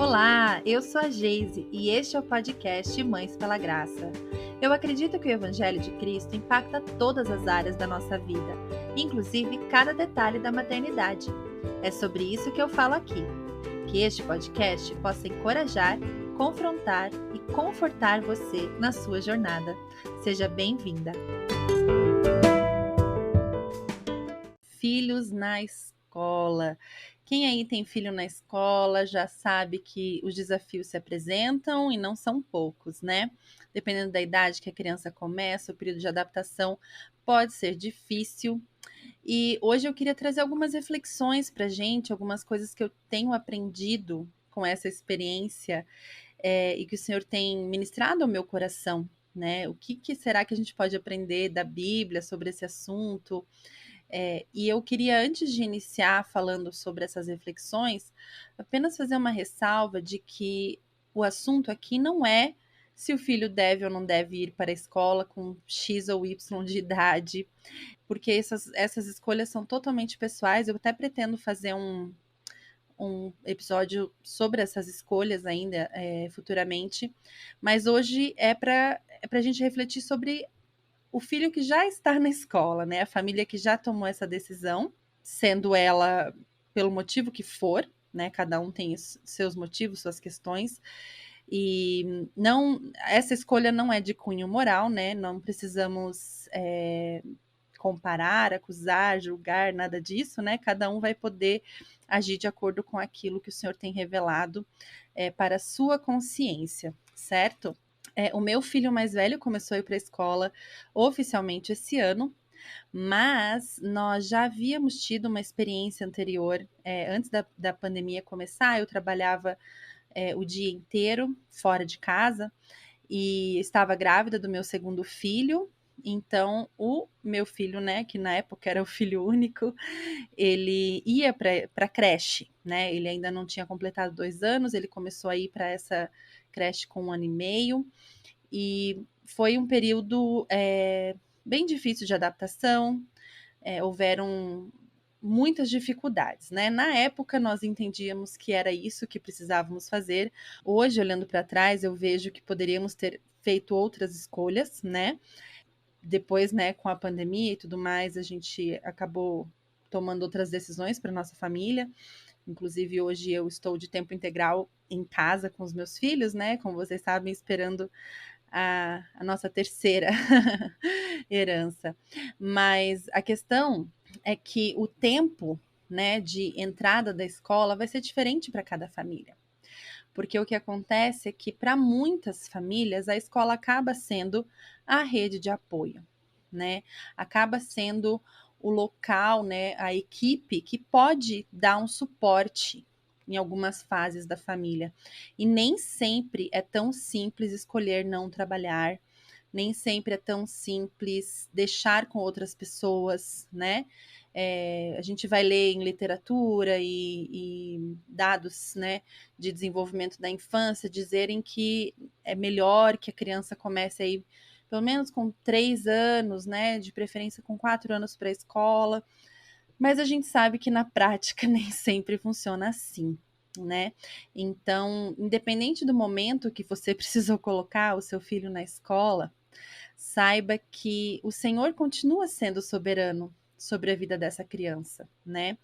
Olá, eu sou a Geise e este é o podcast Mães pela Graça. Eu acredito que o Evangelho de Cristo impacta todas as áreas da nossa vida, inclusive cada detalhe da maternidade. É sobre isso que eu falo aqui. Que este podcast possa encorajar, confrontar e confortar você na sua jornada. Seja bem-vinda! Filhos na escola. Quem aí tem filho na escola já sabe que os desafios se apresentam e não são poucos, né? Dependendo da idade que a criança começa, o período de adaptação pode ser difícil. E hoje eu queria trazer algumas reflexões para a gente, algumas coisas que eu tenho aprendido com essa experiência e que o Senhor tem ministrado ao meu coração, né? O que será que a gente pode aprender da Bíblia sobre esse assunto? E eu queria, antes de iniciar falando sobre essas reflexões, apenas fazer uma ressalva de que o assunto aqui não é se o filho deve ou não deve ir para a escola com X ou Y de idade, porque essas escolhas são totalmente pessoais. Eu até pretendo fazer um episódio sobre essas escolhas ainda futuramente, mas hoje é para a gente refletir sobre o filho que já está na escola, né? A família que já tomou essa decisão, sendo ela pelo motivo que for, né? Cada um tem seus motivos, suas questões. E essa escolha não é de cunho moral, né? Não precisamos comparar, acusar, julgar, nada disso, né? Cada um vai poder agir de acordo com aquilo que o Senhor tem revelado para a sua consciência, certo? O meu filho mais velho começou a ir para a escola oficialmente esse ano, mas nós já havíamos tido uma experiência anterior. Antes da pandemia começar, eu trabalhava o dia inteiro fora de casa e estava grávida do meu segundo filho. Então, o meu filho, né, que na época era o filho único, ele ia para a creche, né? Ele ainda não tinha completado 2 anos, ele começou a ir para essa creche com 1 ano e meio. E foi um período bem difícil de adaptação, houveram muitas dificuldades, né? Na época nós entendíamos que era isso que precisávamos fazer. Hoje, olhando para trás, eu vejo que poderíamos ter feito outras escolhas, né? Depois, né, com a pandemia e tudo mais, a gente acabou tomando outras decisões para nossa família. Inclusive, hoje eu estou de tempo integral em casa com os meus filhos, né? Como vocês sabem, esperando a nossa terceira herança. Mas a questão é que o tempo, né, de entrada da escola vai ser diferente para cada família. Porque o que acontece é que, para muitas famílias, a escola acaba sendo a rede de apoio, né? Acaba sendo o local, né, a equipe que pode dar um suporte em algumas fases da família. E nem sempre é tão simples escolher não trabalhar, nem sempre é tão simples deixar com outras pessoas, né? A gente vai ler em literatura e dados, né, de desenvolvimento da infância dizerem que é melhor que a criança comece aí pelo menos com 3 anos, né, de preferência com 4 anos para a escola, mas a gente sabe que na prática nem sempre funciona assim, né? Então, independente do momento que você precisou colocar o seu filho na escola, saiba que o Senhor continua sendo soberano sobre a vida dessa criança, né?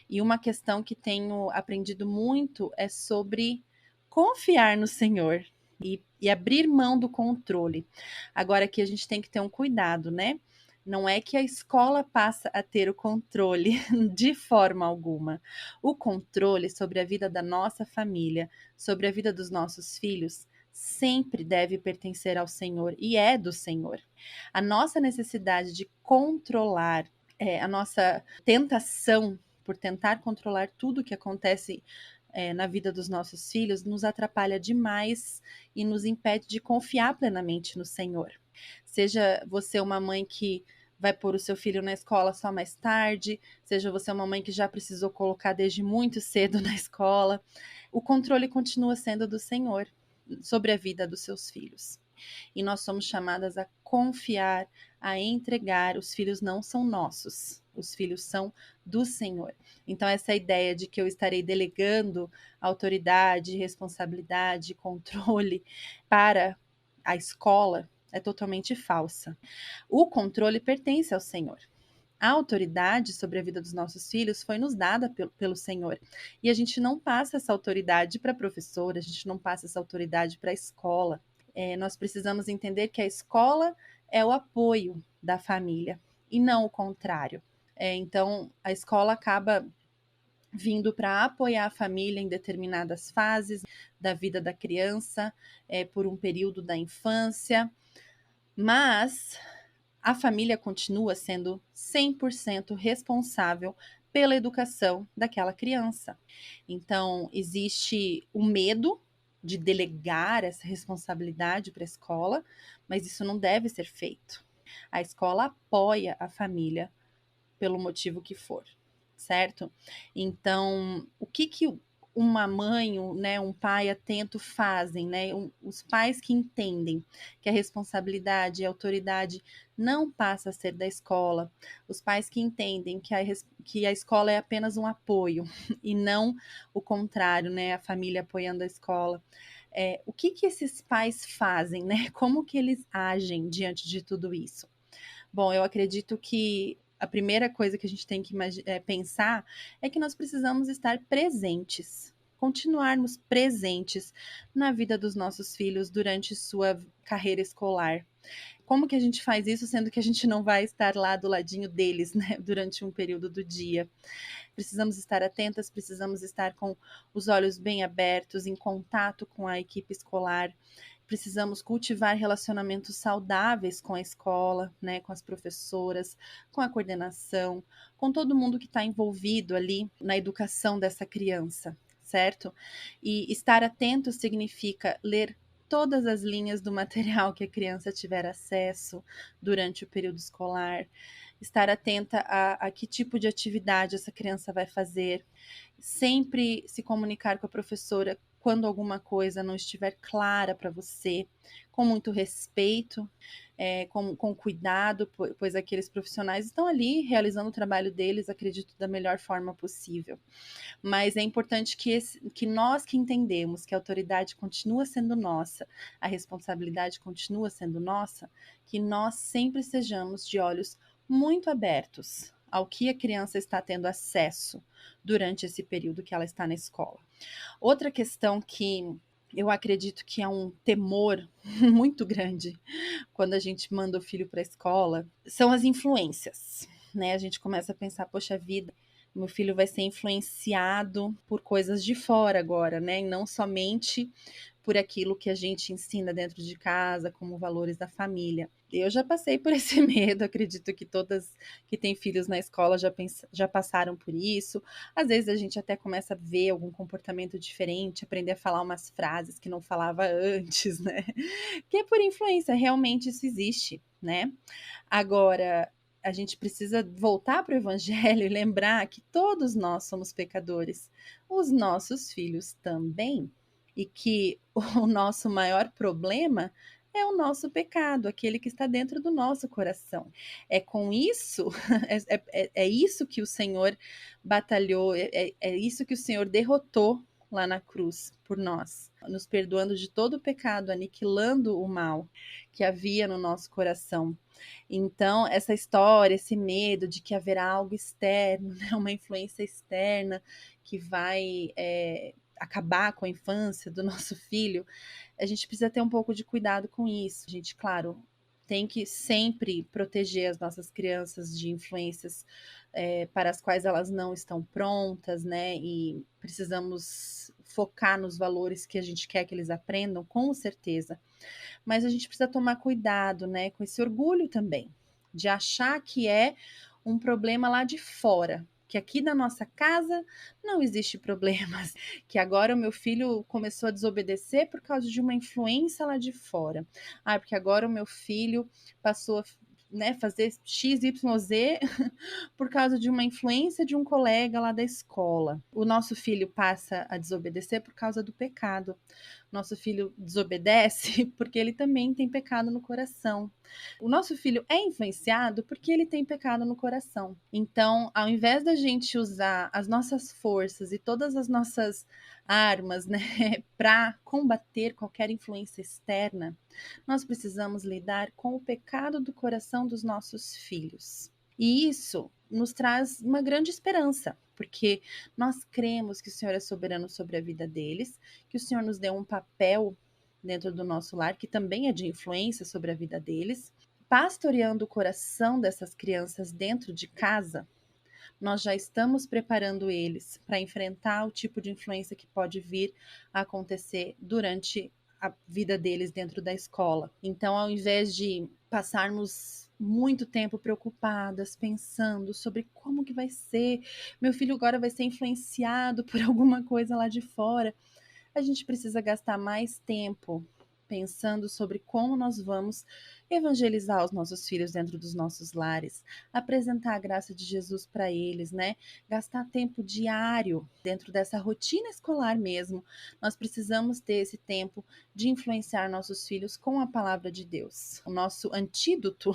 E uma questão que tenho aprendido muito é sobre confiar no Senhor e abrir mão do controle. Agora aqui a gente tem que ter um cuidado, né? Não é que a escola passa a ter o controle de forma alguma. O controle sobre a vida da nossa família, sobre a vida dos nossos filhos, sempre deve pertencer ao Senhor e é do Senhor. A nossa necessidade de controlar, a nossa tentação por tentar controlar tudo o que acontece na vida dos nossos filhos, nos atrapalha demais e nos impede de confiar plenamente no Senhor. Seja você uma mãe que vai pôr o seu filho na escola só mais tarde, seja você uma mãe que já precisou colocar desde muito cedo na escola, o controle continua sendo do Senhor sobre a vida dos seus filhos. E nós somos chamadas a confiar, a entregar. Os filhos não são nossos, Os filhos são do Senhor. Então, essa ideia de que eu estarei delegando autoridade, responsabilidade, controle para a escola é totalmente falsa. O controle pertence ao Senhor. A autoridade sobre a vida dos nossos filhos foi nos dada pelo Senhor. E a gente não passa essa autoridade para a professora, a gente não passa essa autoridade para a escola. Nós precisamos entender que a escola é o apoio da família e não o contrário. Então, a escola acaba vindo para apoiar a família em determinadas fases da vida da criança, por um período da infância, mas a família continua sendo 100% responsável pela educação daquela criança. Então, existe o medo de delegar essa responsabilidade para a escola, mas isso não deve ser feito. A escola apoia a família pelo motivo que for, certo? Então, o que uma mãe, né, um pai atento fazem, né? Os pais que entendem que a responsabilidade e a autoridade não passa a ser da escola, os pais que entendem que a escola é apenas um apoio e não o contrário, né? A família apoiando a escola. O que esses pais fazem, né? Como que eles agem diante de tudo isso? Bom, eu acredito que a primeira coisa que a gente tem que pensar é que nós precisamos estar presentes, continuarmos presentes na vida dos nossos filhos durante sua carreira escolar. Como que a gente faz isso, sendo que a gente não vai estar lá do ladinho deles, né, durante um período do dia? Precisamos estar atentas, precisamos estar com os olhos bem abertos, em contato com a equipe escolar. Precisamos cultivar relacionamentos saudáveis com a escola, né, com as professoras, com a coordenação, com todo mundo que está envolvido ali na educação dessa criança, certo? E estar atento significa ler todas as linhas do material que a criança tiver acesso durante o período escolar, estar atenta a que tipo de atividade essa criança vai fazer, sempre se comunicar com a professora quando alguma coisa não estiver clara para você, com muito respeito, com cuidado, pois aqueles profissionais estão ali realizando o trabalho deles, acredito, da melhor forma possível. Mas é importante que nós que entendemos que a autoridade continua sendo nossa, a responsabilidade continua sendo nossa, que nós sempre sejamos de olhos muito abertos ao que a criança está tendo acesso durante esse período que ela está na escola. Outra questão que eu acredito que é um temor muito grande quando a gente manda o filho para a escola são as influências, né? A gente começa a pensar, poxa vida, meu filho vai ser influenciado por coisas de fora agora, né? E não somente por aquilo que a gente ensina dentro de casa, como valores da família. Eu já passei por esse medo, acredito que todas que têm filhos na escola já passaram por isso. Às vezes a gente até começa a ver algum comportamento diferente, aprender a falar umas frases que não falava antes, né? Que é por influência, realmente isso existe, né? Agora, a gente precisa voltar para o evangelho e lembrar que todos nós somos pecadores, os nossos filhos também, e que o nosso maior problema é o nosso pecado, aquele que está dentro do nosso coração. É com isso, é isso que o Senhor batalhou, é isso que o Senhor derrotou lá na cruz por nós, nos perdoando de todo o pecado, aniquilando o mal que havia no nosso coração. Então, essa história, esse medo de que haverá algo externo, né, uma influência externa que vai acabar com a infância do nosso filho, a gente precisa ter um pouco de cuidado com isso. A gente, claro, tem que sempre proteger as nossas crianças de influências para as quais elas não estão prontas, né? E precisamos focar nos valores que a gente quer que eles aprendam, com certeza. Mas a gente precisa tomar cuidado, né? Com esse orgulho também, de achar que é um problema lá de fora, que aqui na nossa casa não existe problemas, que agora o meu filho começou a desobedecer por causa de uma influência lá de fora. Ah, porque agora o meu filho passou a né, fazer X, Y, Z por causa de uma influência de um colega lá da escola. O nosso filho passa a desobedecer por causa do pecado. Nosso filho desobedece porque ele também tem pecado no coração. O nosso filho é influenciado porque ele tem pecado no coração. Então, ao invés da gente usar as nossas forças e todas as nossas armas, né, para combater qualquer influência externa, nós precisamos lidar com o pecado do coração dos nossos filhos. E isso nos traz uma grande esperança, porque nós cremos que o Senhor é soberano sobre a vida deles, que o Senhor nos deu um papel dentro do nosso lar, que também é de influência sobre a vida deles, pastoreando o coração dessas crianças dentro de casa. Nós já estamos preparando eles para enfrentar o tipo de influência que pode vir a acontecer durante a vida deles dentro da escola. Então, ao invés de passarmos muito tempo preocupadas, pensando sobre como que vai ser, meu filho agora vai ser influenciado por alguma coisa lá de fora, a gente precisa gastar mais tempo pensando sobre como nós vamos evangelizar os nossos filhos dentro dos nossos lares, apresentar a graça de Jesus para eles, né? Gastar tempo diário dentro dessa rotina escolar mesmo. Nós precisamos ter esse tempo de influenciar nossos filhos com a palavra de Deus. O nosso antídoto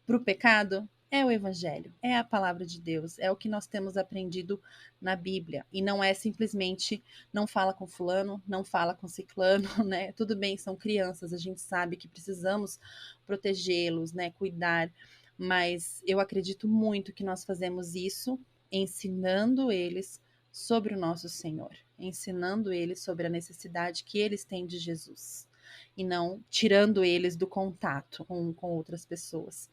para o pecado é o Evangelho, é a palavra de Deus, é o que nós temos aprendido na Bíblia. E não é simplesmente não fala com fulano, não fala com ciclano, né? Tudo bem, são crianças, a gente sabe que precisamos protegê-los, né? Cuidar, mas eu acredito muito que nós fazemos isso ensinando eles sobre o nosso Senhor, ensinando eles sobre a necessidade que eles têm de Jesus e não tirando eles do contato com outras pessoas.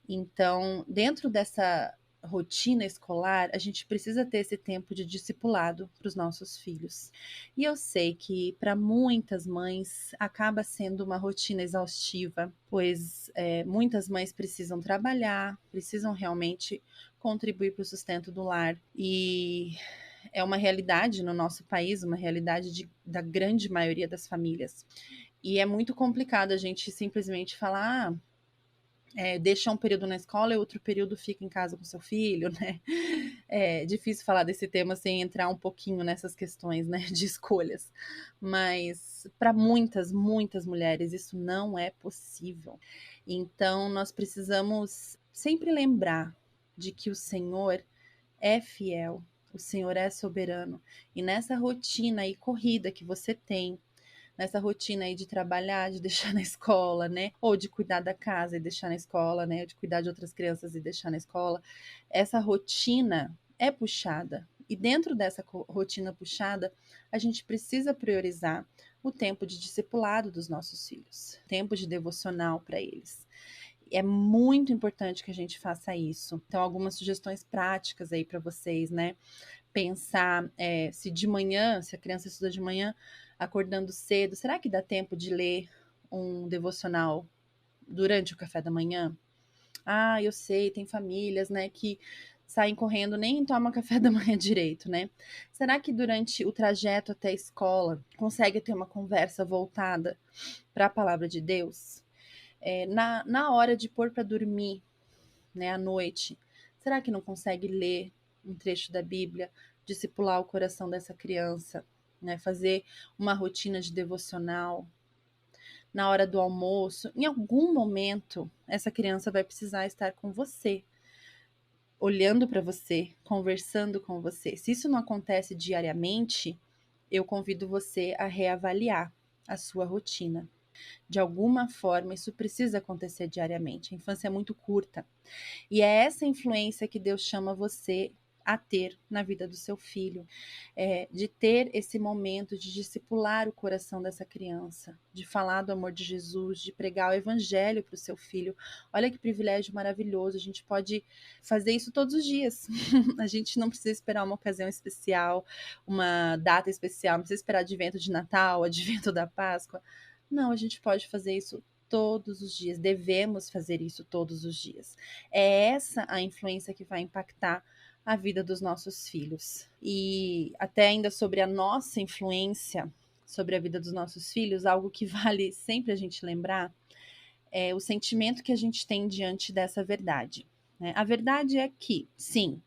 Então, dentro dessa rotina escolar, a gente precisa ter esse tempo de discipulado para os nossos filhos. E eu sei que para muitas mães acaba sendo uma rotina exaustiva, pois muitas mães precisam trabalhar, precisam realmente contribuir para o sustento do lar. E é uma realidade no nosso país, uma realidade da grande maioria das famílias. E é muito complicado a gente simplesmente falar, deixa um período na escola e outro período fica em casa com seu filho, né? É difícil falar desse tema sem entrar um pouquinho nessas questões, né, de escolhas. Mas para muitas, muitas mulheres isso não é possível. Então nós precisamos sempre lembrar de que o Senhor é fiel, o Senhor é soberano. E nessa rotina e corrida que você tem, nessa rotina aí de trabalhar, de deixar na escola, né? Ou de cuidar da casa e deixar na escola, né? De cuidar de outras crianças e deixar na escola. Essa rotina é puxada. E dentro dessa rotina puxada, a gente precisa priorizar o tempo de discipulado dos nossos filhos, tempo de devocional para eles. É muito importante que a gente faça isso. Então, algumas sugestões práticas aí para vocês, né? Pensar se de manhã, se a criança estuda de manhã, acordando cedo, será que dá tempo de ler um devocional durante o café da manhã? Ah, eu sei, tem famílias, né, que saem correndo, nem tomam café da manhã direito, né? Será que durante o trajeto até a escola consegue ter uma conversa voltada para a palavra de Deus? Na hora de pôr para dormir, né, à noite, será que não consegue ler um trecho da Bíblia, discipular o coração dessa criança, né, fazer uma rotina de devocional? Na hora do almoço, em algum momento, essa criança vai precisar estar com você, olhando para você, conversando com você. Se isso não acontece diariamente, eu convido você a reavaliar a sua rotina. De alguma forma, isso precisa acontecer diariamente. A infância é muito curta. E é essa influência que Deus chama você a ter na vida do seu filho, de ter esse momento de discipular o coração dessa criança, de falar do amor de Jesus, de pregar o evangelho para o seu filho. Olha que privilégio maravilhoso, a gente pode fazer isso todos os dias. A gente não precisa esperar uma ocasião especial, uma data especial, não precisa esperar advento de Natal, advento da Páscoa. Não, a gente pode fazer isso todos os dias, devemos fazer isso todos os dias. É essa a influência que vai impactar a vida dos nossos filhos. E até ainda sobre a nossa influência sobre a vida dos nossos filhos, algo que vale sempre a gente lembrar o sentimento que a gente tem diante dessa verdade, né? A verdade é que, sim,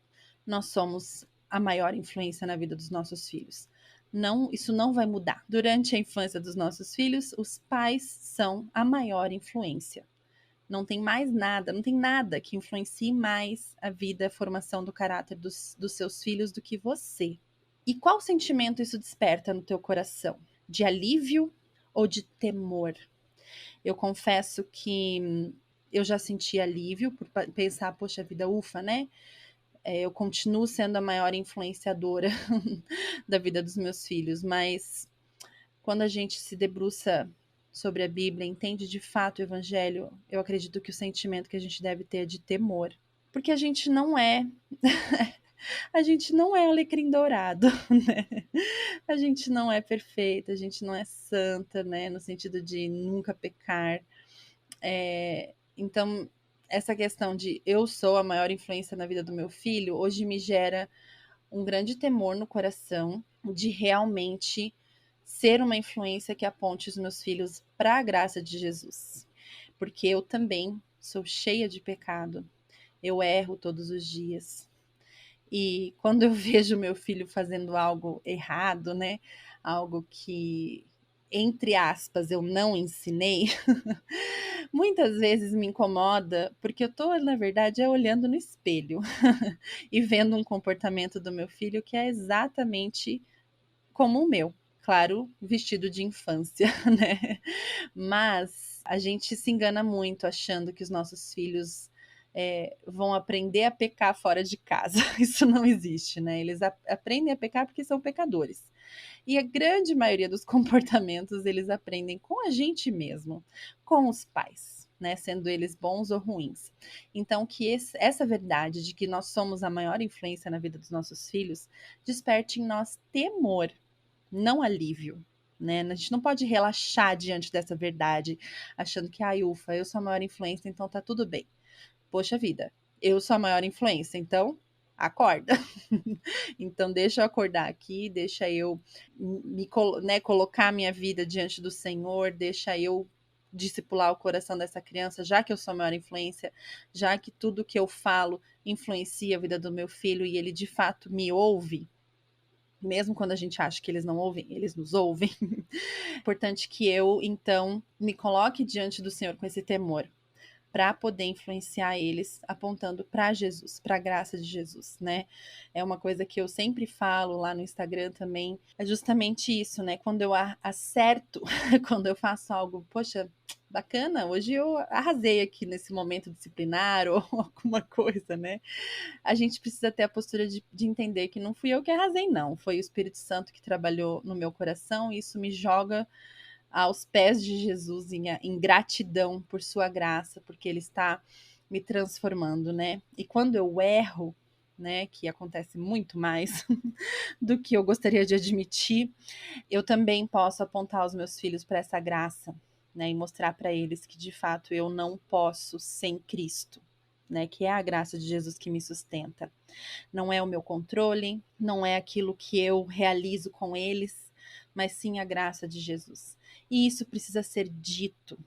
nós somos a maior influência na vida dos nossos filhos. Não, isso não vai mudar. Durante a infância dos nossos filhos, os pais são a maior influência. Não tem mais nada, não tem nada que influencie mais a vida, a formação do caráter dos seus filhos do que você. E qual sentimento isso desperta no teu coração? De alívio ou de temor? Eu confesso que eu já senti alívio por pensar, poxa vida, ufa, né? Eu continuo sendo a maior influenciadora da vida dos meus filhos, mas quando a gente se debruça sobre a Bíblia, entende de fato o Evangelho, eu acredito que o sentimento que a gente deve ter é de temor. Porque a gente não é alecrim dourado, né? A gente não é perfeita, a gente não é santa, né? No sentido de nunca pecar. Então, essa questão de eu sou a maior influência na vida do meu filho, hoje me gera um grande temor no coração de realmente ser uma influência que aponte os meus filhos para a graça de Jesus. Porque eu também sou cheia de pecado, eu erro todos os dias. E quando eu vejo meu filho fazendo algo errado, né? Algo que, entre aspas, eu não ensinei, muitas vezes me incomoda, porque eu tô, na verdade, olhando no espelho e vendo um comportamento do meu filho que é exatamente como o meu. Claro, vestido de infância, né? Mas a gente se engana muito achando que os nossos filhos vão aprender a pecar fora de casa. Isso não existe, né? Eles aprendem a pecar porque são pecadores. E a grande maioria dos comportamentos eles aprendem com a gente mesmo, com os pais, né? Sendo eles bons ou ruins. Então, que essa verdade de que nós somos a maior influência na vida dos nossos filhos desperte em nós temor, não alívio. Né? A gente não pode relaxar diante dessa verdade, achando que, ufa, eu sou a maior influência, então tá tudo bem. Poxa vida, eu sou a maior influência, então acorda. Então deixa eu acordar aqui, deixa eu né, colocar minha vida diante do Senhor, deixa eu discipular o coração dessa criança, já que eu sou a maior influência, já que tudo que eu falo influencia a vida do meu filho e ele de fato me ouve. Mesmo quando a gente acha que eles não ouvem, eles nos ouvem. É importante que eu, então, me coloque diante do Senhor com esse temor, para poder influenciar eles apontando para Jesus, para a graça de Jesus, né? É uma coisa que eu sempre falo lá no Instagram também, é justamente isso, né? Quando eu acerto, quando eu faço algo, poxa, bacana, hoje eu arrasei aqui nesse momento disciplinar ou alguma coisa, né? A gente precisa ter a postura de entender que não fui eu que arrasei, não. Foi o Espírito Santo que trabalhou no meu coração e isso me joga aos pés de Jesus em gratidão por sua graça, porque ele está me transformando, né? E quando eu erro, né, que acontece muito mais do que eu gostaria de admitir, eu também posso apontar os meus filhos para essa graça, né, e mostrar para eles que de fato eu não posso sem Cristo. Né, que é a graça de Jesus que me sustenta. Não é o meu controle, não é aquilo que eu realizo com eles, mas sim a graça de Jesus. E isso precisa ser dito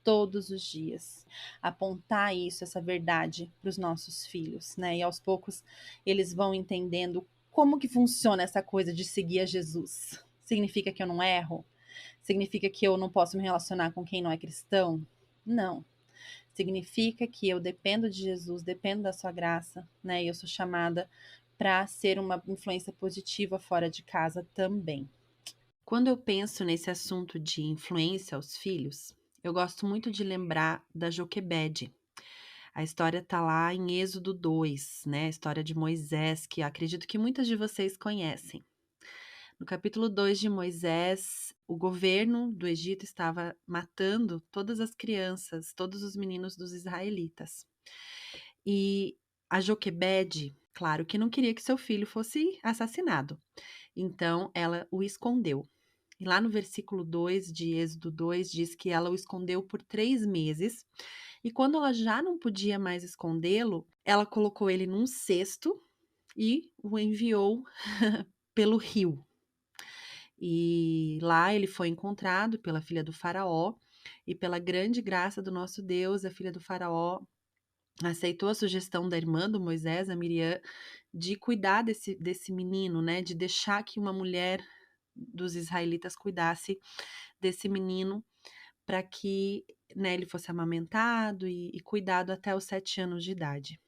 todos os dias. Apontar isso, essa verdade para os nossos filhos, né? E aos poucos eles vão entendendo como que funciona essa coisa de seguir a Jesus. Significa que eu não erro? Significa que eu não posso me relacionar com quem não é cristão? Não. Significa que eu dependo de Jesus, dependo da sua graça, né? E eu sou chamada para ser uma influência positiva fora de casa também. Quando eu penso nesse assunto de influência aos filhos, eu gosto muito de lembrar da Joquebede. A história está lá em Êxodo 2, né? A história de Moisés, que acredito que muitas de vocês conhecem. No capítulo 2 de Moisés, o governo do Egito estava matando todas as crianças, todos os meninos dos israelitas. E a Joquebede, claro que não queria que seu filho fosse assassinado. Então, ela o escondeu. E lá no versículo 2 de Êxodo 2 diz que ela o escondeu por 3 meses. E quando ela já não podia mais escondê-lo, ela colocou ele num cesto e o enviou pelo rio. E lá ele foi encontrado pela filha do faraó E pela grande graça do nosso Deus, a filha do faraó aceitou a sugestão da irmã do Moisés, a Miriam, de cuidar desse menino, né? De deixar que uma mulher dos israelitas cuidasse desse menino para que, né, ele fosse amamentado e cuidado até os 7 anos de idade.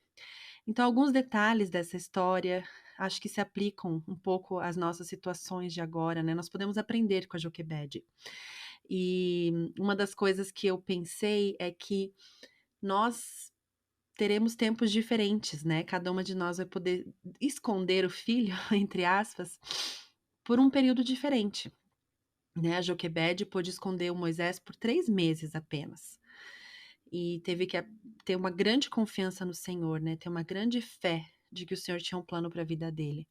Então, alguns detalhes dessa história acho que se aplicam um pouco às nossas situações de agora, né? Nós podemos aprender com a Joquebede. E uma das coisas que eu pensei é que nós teremos tempos diferentes, né? Cada uma de nós vai poder esconder o filho, entre aspas, por um período diferente, né? A Joquebede pôde esconder o Moisés por 3 meses apenas. E teve que ter uma grande confiança no Senhor, né? Ter uma grande fé de que o Senhor tinha um plano para a vida dele.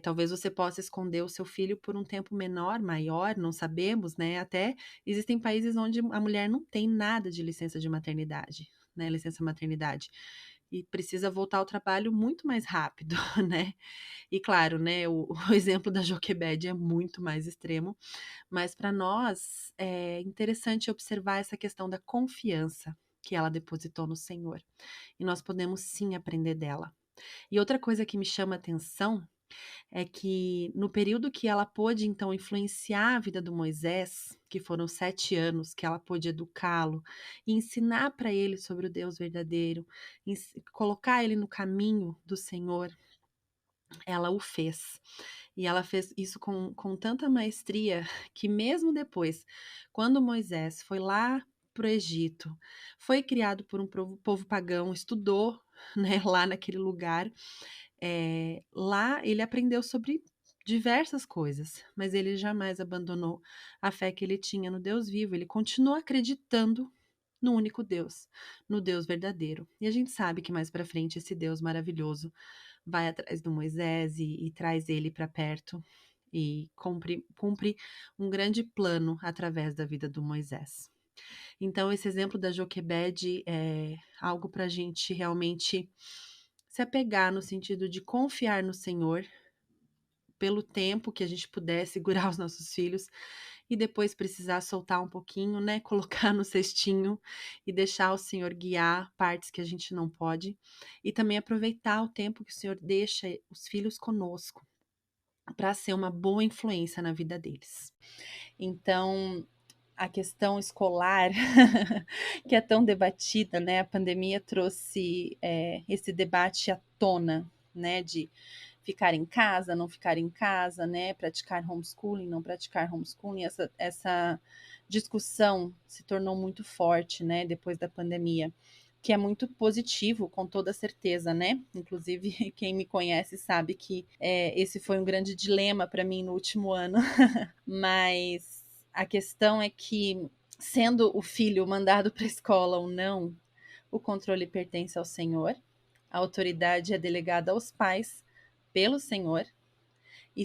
Talvez você possa esconder o seu filho por um tempo menor, maior, não sabemos, né? Até existem países onde a mulher não tem nada de licença de maternidade, né? Licença maternidade. E precisa voltar ao trabalho muito mais rápido, né? E claro, né? O exemplo da Joquebede é muito mais extremo, mas para nós é interessante observar essa questão da confiança que ela depositou no Senhor. E nós podemos sim aprender dela. E outra coisa que me chama a atenção é que no período que ela pôde então influenciar a vida do Moisés, que foram 7 anos que ela pôde educá-lo e ensinar para ele sobre o Deus verdadeiro, colocar ele no caminho do Senhor, ela o fez. E ela fez isso com tanta maestria que mesmo depois, quando Moisés foi lá para o Egito, foi criado por um povo pagão, estudou né, lá naquele lugar, lá ele aprendeu sobre diversas coisas, mas ele jamais abandonou a fé que ele tinha no Deus vivo, ele continuou acreditando no único Deus, no Deus verdadeiro. E a gente sabe que mais para frente esse Deus maravilhoso vai atrás do Moisés e traz ele para perto e cumpre um grande plano através da vida do Moisés. Então, esse exemplo da Joquebede é algo para a gente realmente se apegar no sentido de confiar no Senhor pelo tempo que a gente puder segurar os nossos filhos e depois precisar soltar um pouquinho, né? Colocar no cestinho e deixar o Senhor guiar partes que a gente não pode e também aproveitar o tempo que o Senhor deixa os filhos conosco para ser uma boa influência na vida deles. Então, a questão escolar, que é tão debatida, né? A pandemia trouxe esse debate à tona, né? De ficar em casa, não ficar em casa, né? Praticar homeschooling, não praticar homeschooling. Essa discussão se tornou muito forte, né? Depois da pandemia, que é muito positivo, com toda certeza, né? Inclusive, quem me conhece sabe que esse foi um grande dilema para mim no último ano, mas a questão é que, sendo o filho mandado para a escola ou não, o controle pertence ao Senhor, a autoridade é delegada aos pais pelo Senhor, e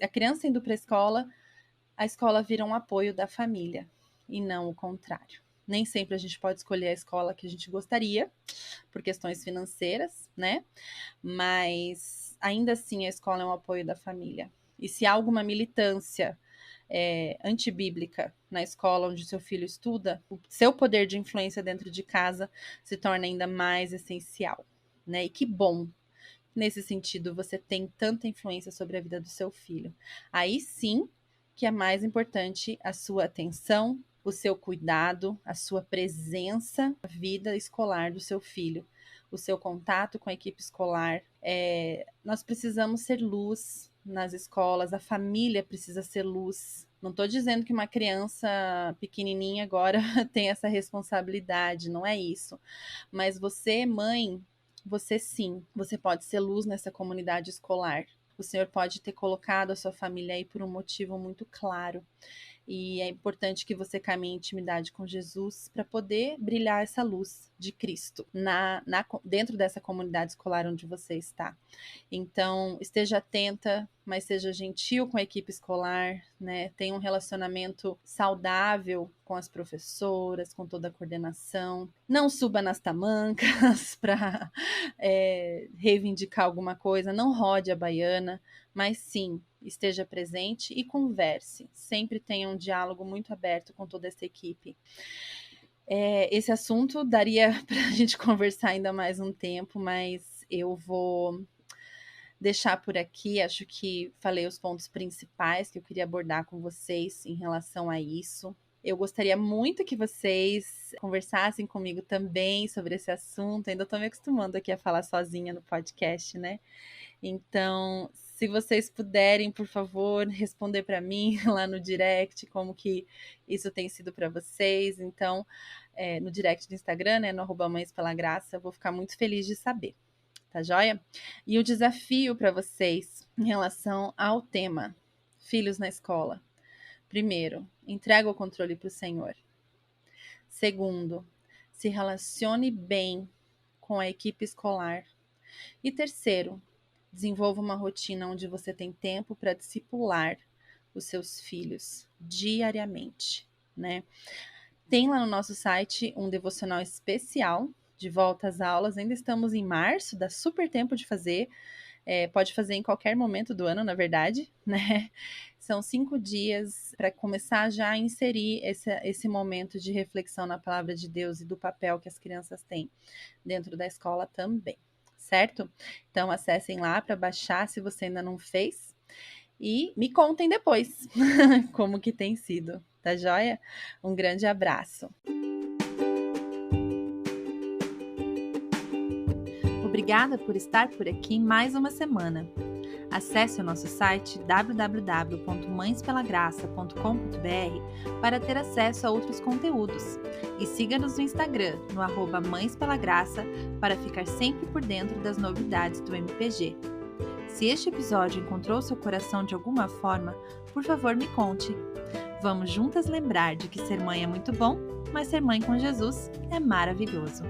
a criança indo para a escola vira um apoio da família, e não o contrário. Nem sempre a gente pode escolher a escola que a gente gostaria, por questões financeiras, né? Mas ainda assim a escola é um apoio da família. E se há alguma militância antibíblica na escola onde seu filho estuda, o seu poder de influência dentro de casa se torna ainda mais essencial, né? E que bom, nesse sentido, você tem tanta influência sobre a vida do seu filho. Aí sim que é mais importante a sua atenção, o seu cuidado, a sua presença na vida escolar do seu filho, o seu contato com a equipe escolar. Nós precisamos ser luz nas escolas, a família precisa ser luz. Não estou dizendo que uma criança pequenininha agora tem essa responsabilidade, não é isso. Mas você, mãe, você sim, você pode ser luz nessa comunidade escolar. O Senhor pode ter colocado a sua família aí por um motivo muito claro. E é importante que você caminhe em intimidade com Jesus para poder brilhar essa luz de Cristo dentro dessa comunidade escolar onde você está. Então, esteja atenta, mas seja gentil com a equipe escolar, né? Tenha um relacionamento saudável com as professoras, com toda a coordenação. Não suba nas tamancas para reivindicar alguma coisa, não rode a baiana, mas sim, esteja presente e converse. Sempre tenha um diálogo muito aberto com toda essa equipe. Esse assunto daria para a gente conversar ainda mais um tempo, mas eu vou deixar por aqui. Acho que falei os pontos principais que eu queria abordar com vocês em relação a isso. Eu gostaria muito que vocês conversassem comigo também sobre esse assunto. Ainda estou me acostumando aqui a falar sozinha no podcast, né? Então, se vocês puderem, por favor, responder para mim lá no direct como que isso tem sido para vocês. Então, no direct do Instagram, né, no @Mães pela Graça, eu vou ficar muito feliz de saber. Tá joia? E o desafio para vocês em relação ao tema Filhos na Escola. Primeiro, entrega o controle para o Senhor. Segundo, se relacione bem com a equipe escolar. E terceiro, desenvolva uma rotina onde você tem tempo para discipular os seus filhos diariamente, né? Tem lá no nosso site um devocional especial de volta às aulas. Ainda estamos em março, dá super tempo de fazer. Pode fazer em qualquer momento do ano, na verdade, né? São 5 dias para começar já a inserir esse momento de reflexão na palavra de Deus e do papel que as crianças têm dentro da escola também, certo? Então acessem lá para baixar se você ainda não fez e me contem depois como que tem sido, tá joia? Um grande abraço. Obrigada por estar por aqui mais uma semana. Acesse o nosso site www.mãespelagraça.com.br para ter acesso a outros conteúdos. E siga-nos no Instagram, no @mãespelagraça, para ficar sempre por dentro das novidades do MPG. Se este episódio encontrou seu coração de alguma forma, por favor me conte. Vamos juntas lembrar de que ser mãe é muito bom, mas ser mãe com Jesus é maravilhoso.